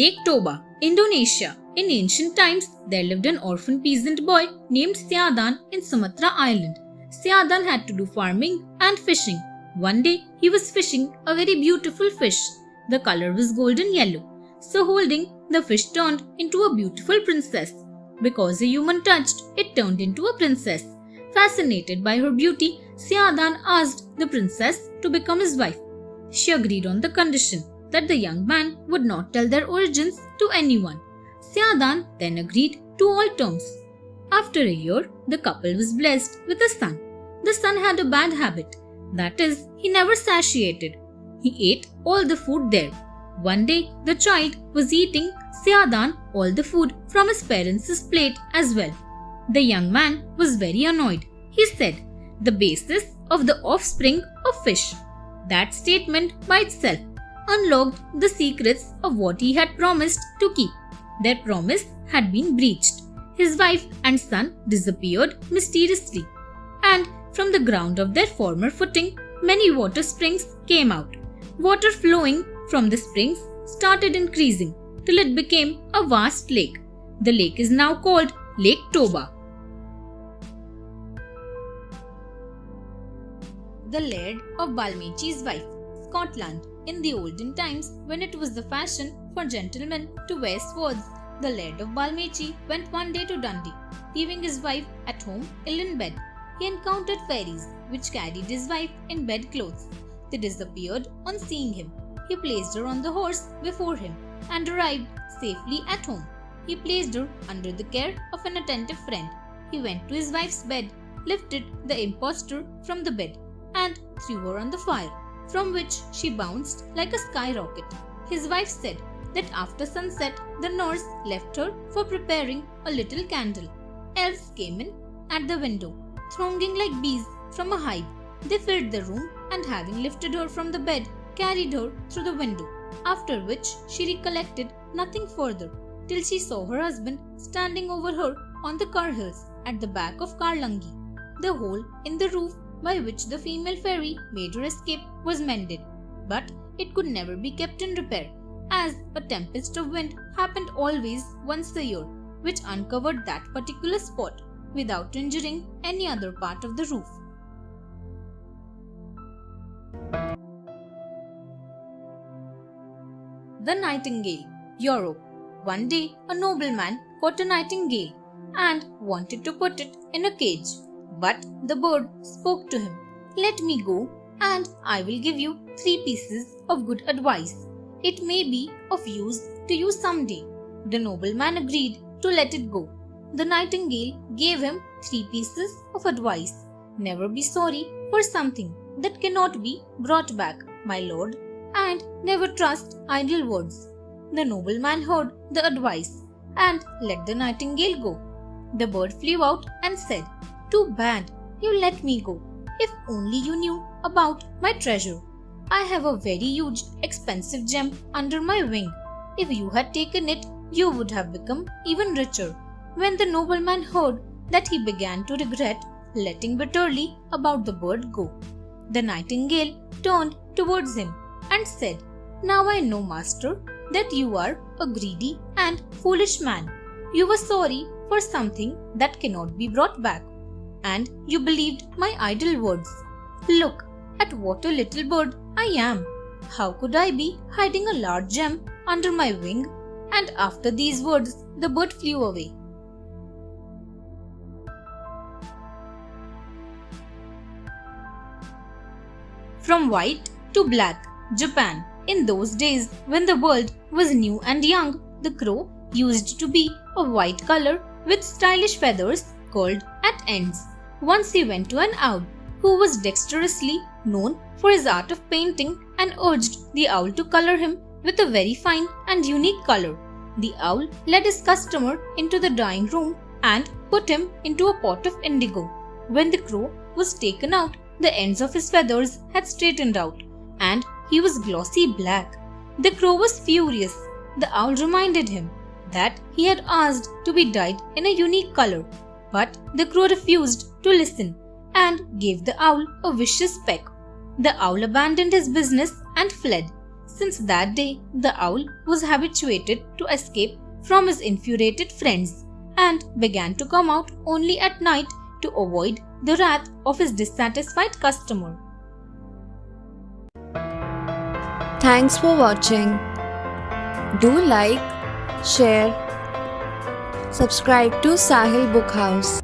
Lake Toba, Indonesia. In ancient times, there lived an orphan peasant boy named Siadan in Sumatra Island. Siadan had to do farming and fishing. One day, he was fishing a very beautiful fish. The color was golden yellow. So holding, the fish turned into a beautiful princess. Because a human touched, it turned into a princess. Fascinated by her beauty, Siadan asked the princess to become his wife. She agreed on the condition that the young man would not tell their origins to anyone. Siadan then agreed to all terms. After a year, the couple was blessed with a son. The son had a bad habit. That is, he never satiated. He ate all the food there. One day, the child was eating Siadan all the food from his parents' plate as well. The young man was very annoyed. He said, "The basis of the offspring of fish." That statement by itself unlocked the secrets of what he had promised to keep. Their promise had been breached. His wife and son disappeared mysteriously. And from the ground of their former footing, many water springs came out. Water flowing from the springs started increasing till it became a vast lake. The lake is now called Lake Toba. The Laird of Balmechi's wife, Scotland. In the olden times, when it was the fashion for gentlemen to wear swords, the Laird of Balmechi went one day to Dundee, leaving his wife at home ill in bed. He encountered fairies, which carried his wife in bedclothes. They disappeared on seeing him. He placed her on the horse before him and arrived safely at home. He placed her under the care of an attentive friend. He went to his wife's bed, lifted the impostor from the bed, and threw her on the fire, from which she bounced like a skyrocket. His wife said that after sunset, the nurse left her for preparing a little candle. Elves came in at the window, thronging like bees from a hive. They filled the room and, having lifted her from the bed, carried her through the window, after which she recollected nothing further till she saw her husband standing over her on the Carhills at the back of Carlungi. The hole in the roof by which the female fairy made her escape was mended, but it could never be kept in repair, as a tempest of wind happened always once a year, which uncovered that particular spot without injuring any other part of the roof. The Nightingale, Europe. One day, a nobleman caught a nightingale and wanted to put it in a cage. But the bird spoke to him, "Let me go, and I will give you 3 pieces of good advice. It may be of use to you someday." The nobleman agreed to let it go. The nightingale gave him 3 pieces of advice. "Never be sorry for something that cannot be brought back, my lord, and never trust idle words." The nobleman heard the advice and let the nightingale go. The bird flew out and said, "Too bad, you let me go. If only you knew about my treasure. I have a very huge, expensive gem under my wing. If you had taken it, you would have become even richer." When the nobleman heard that, he began to regret letting bitterly about the bird go. The nightingale turned towards him and said, "Now I know, master, that you are a greedy and foolish man. You were sorry for something that cannot be brought back, and you believed my idle words. Look at what a little bird I am. How could I be hiding a large gem under my wing?" And after these words, the bird flew away. From white to black, Japan. In those days, when the world was new and young, the crow used to be a white color with stylish feathers curled at ends. Once he went to an owl who was dexterously known for his art of painting and urged the owl to color him with a very fine and unique color. The owl led his customer into the drawing room and put him into a pot of indigo. When the crow was taken out, the ends of his feathers had straightened out, and he was glossy black. The crow was furious. The owl reminded him that he had asked to be dyed in a unique color, but the crow refused to listen and gave the owl a vicious peck. The owl abandoned his business and fled. Since that day, the owl was habituated to escape from his infuriated friends and began to come out only at night to avoid the wrath of his dissatisfied customer. Thanks for watching. Do like, share, subscribe to Sahil Book House.